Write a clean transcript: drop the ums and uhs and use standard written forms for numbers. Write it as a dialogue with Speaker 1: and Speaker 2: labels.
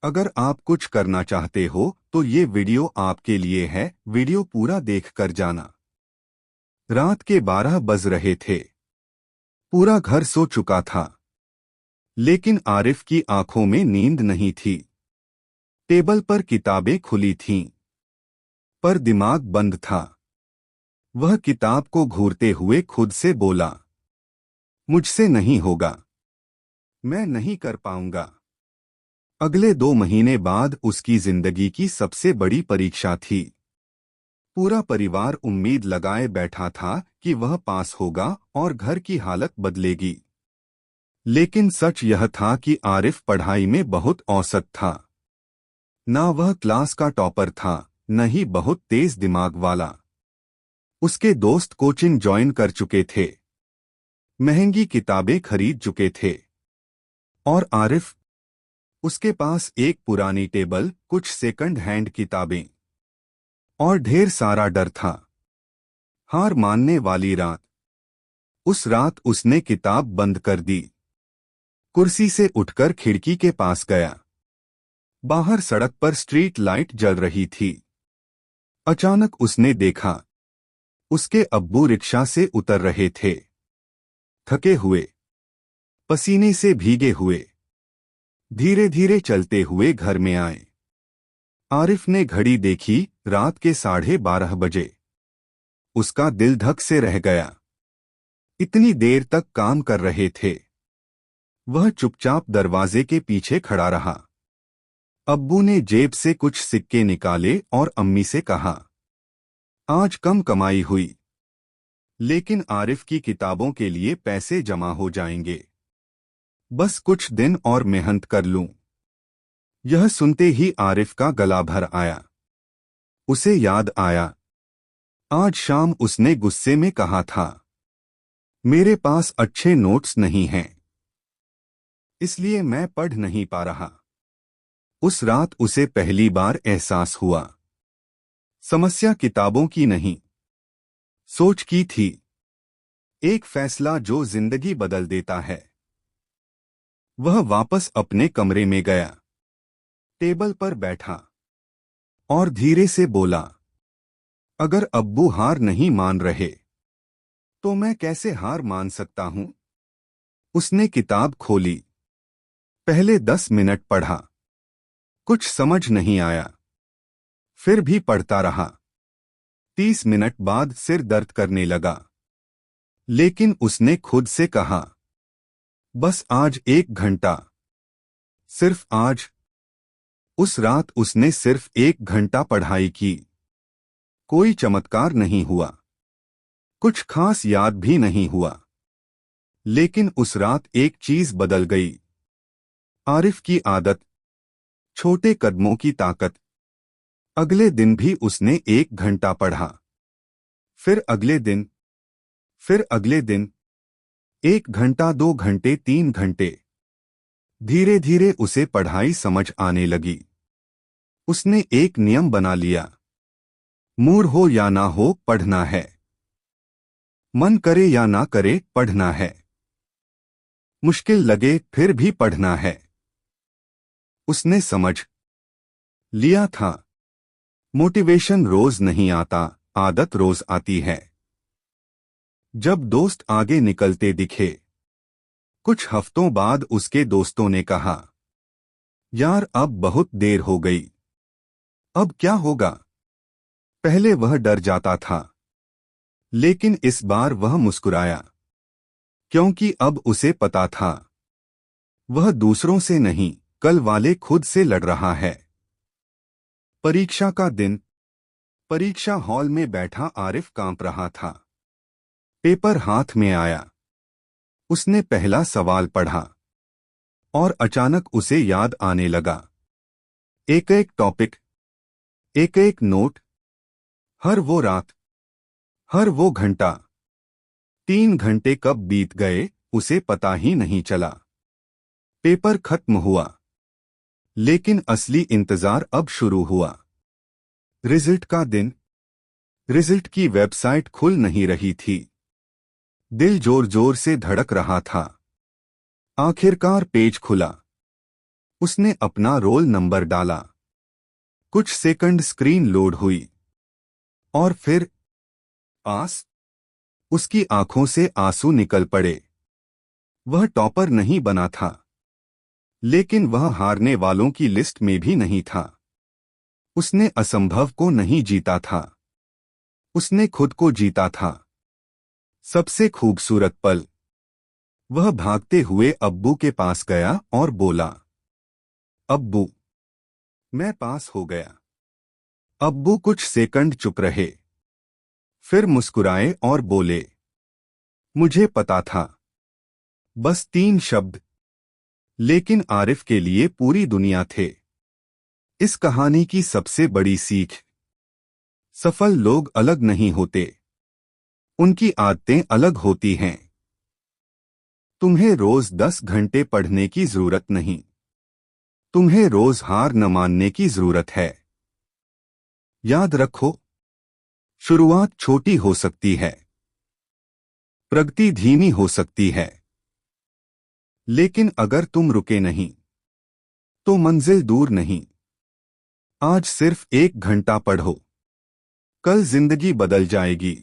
Speaker 1: अगर आप कुछ करना चाहते हो तो ये वीडियो आपके लिए है। वीडियो पूरा देखकर जाना। रात के 12 बज रहे थे। पूरा घर सो चुका था, लेकिन आरिफ की आंखों में नींद नहीं थी। टेबल पर किताबें खुली थीं, पर दिमाग बंद था। वह किताब को घूरते हुए खुद से बोला, मुझसे नहीं होगा, मैं नहीं कर पाऊंगा। अगले 2 महीने बाद उसकी जिंदगी की सबसे बड़ी परीक्षा थी। पूरा परिवार उम्मीद लगाए बैठा था कि वह पास होगा और घर की हालत बदलेगी। लेकिन सच यह था कि आरिफ पढ़ाई में बहुत औसत था। ना वह क्लास का टॉपर था, न ही बहुत तेज दिमाग वाला। उसके दोस्त कोचिंग ज्वाइन कर चुके थे, महंगी किताबें खरीद चुके थे, और आरिफ, उसके पास एक पुरानी टेबल, कुछ सेकंड हैंड किताबें और ढेर सारा डर था। हार मानने वाली रात। उस रात उसने किताब बंद कर दी, कुर्सी से उठकर खिड़की के पास गया। बाहर सड़क पर स्ट्रीट लाइट जल रही थी। अचानक उसने देखा, उसके अब्बू रिक्शा से उतर रहे थे, थके हुए, पसीने से भीगे हुए। धीरे धीरे चलते हुए घर में आए। आरिफ ने घड़ी देखी, रात के 12:30 बजे। उसका दिल धक से रह गया। इतनी देर तक काम कर रहे थे। वह चुपचाप दरवाजे के पीछे खड़ा रहा। अब्बू ने जेब से कुछ सिक्के निकाले और अम्मी से कहा, आज कम कमाई हुई, लेकिन आरिफ की किताबों के लिए पैसे जमा हो जाएंगे। बस कुछ दिन और मेहनत कर लूं। यह सुनते ही आरिफ का गला भर आया। उसे याद आया, आज शाम उसने गुस्से में कहा था, मेरे पास अच्छे नोट्स नहीं हैं, इसलिए मैं पढ़ नहीं पा रहा। उस रात उसे पहली बार एहसास हुआ, समस्या किताबों की नहीं, सोच की थी। एक फैसला जो जिंदगी बदल देता है। वह वापस अपने कमरे में गया, टेबल पर बैठा और धीरे से बोला, अगर अब्बू हार नहीं मान रहे तो मैं कैसे हार मान सकता हूं। उसने किताब खोली, पहले 10 मिनट पढ़ा, कुछ समझ नहीं आया, फिर भी पढ़ता रहा। 30 मिनट बाद सिर दर्द करने लगा, लेकिन उसने खुद से कहा, बस आज 1 घंटा, सिर्फ आज। उस रात उसने सिर्फ 1 घंटा पढ़ाई की। कोई चमत्कार नहीं हुआ, कुछ खास याद भी नहीं हुआ, लेकिन उस रात एक चीज बदल गई। आरिफ की आदत, छोटे कदमों की ताकत। अगले दिन भी उसने 1 घंटा पढ़ा, फिर अगले दिन, फिर अगले दिन, 1 घंटा, 2 घंटे, 3 घंटे। धीरे धीरे उसे पढ़ाई समझ आने लगी। उसने एक नियम बना लिया, मूड हो या ना हो पढ़ना है, मन करे या ना करे पढ़ना है, मुश्किल लगे फिर भी पढ़ना है। उसने समझ लिया था, मोटिवेशन रोज नहीं आता, आदत रोज आती है। जब दोस्त आगे निकलते दिखे, कुछ हफ्तों बाद उसके दोस्तों ने कहा, यार अब बहुत देर हो गई, अब क्या होगा। पहले वह डर जाता था, लेकिन इस बार वह मुस्कुराया, क्योंकि अब उसे पता था, वह दूसरों से नहीं, कल वाले खुद से लड़ रहा है। परीक्षा का दिन। परीक्षा हॉल में बैठा आरिफ कांप रहा था। पेपर हाथ में आया। उसने पहला सवाल पढ़ा और अचानक उसे याद आने लगा। एक एक टॉपिक, एक एक नोट, हर वो रात, हर वो घंटा। 3 घंटे कब बीत गए उसे पता ही नहीं चला। पेपर खत्म हुआ, लेकिन असली इंतजार अब शुरू हुआ। रिजल्ट का दिन। रिजल्ट की वेबसाइट खुल नहीं रही थी। दिल जोर जोर से धड़क रहा था। आखिरकार पेज खुला। उसने अपना रोल नंबर डाला। कुछ सेकंड स्क्रीन लोड हुई और फिर पास उसकी आंखों से आंसू निकल पड़े। वह टॉपर नहीं बना था, लेकिन वह हारने वालों की लिस्ट में भी नहीं था। उसने असंभव को नहीं जीता था, उसने खुद को जीता था। सबसे खूबसूरत पल। वह भागते हुए अब्बू के पास गया और बोला, अब्बू, मैं पास हो गया। अब्बू कुछ सेकंड चुप रहे, फिर मुस्कुराए और बोले, मुझे पता था। बस 3 शब्द, लेकिन आरिफ के लिए पूरी दुनिया थे। इस कहानी की सबसे बड़ी सीख। सफल लोग अलग नहीं होते, उनकी आदतें अलग होती हैं। तुम्हें रोज 10 घंटे पढ़ने की जरूरत नहीं, तुम्हें रोज हार न मानने की जरूरत है। याद रखो, शुरुआत छोटी हो सकती है, प्रगति धीमी हो सकती है, लेकिन अगर तुम रुके नहीं तो मंजिल दूर नहीं। आज सिर्फ 1 घंटा पढ़ो, कल जिंदगी बदल जाएगी।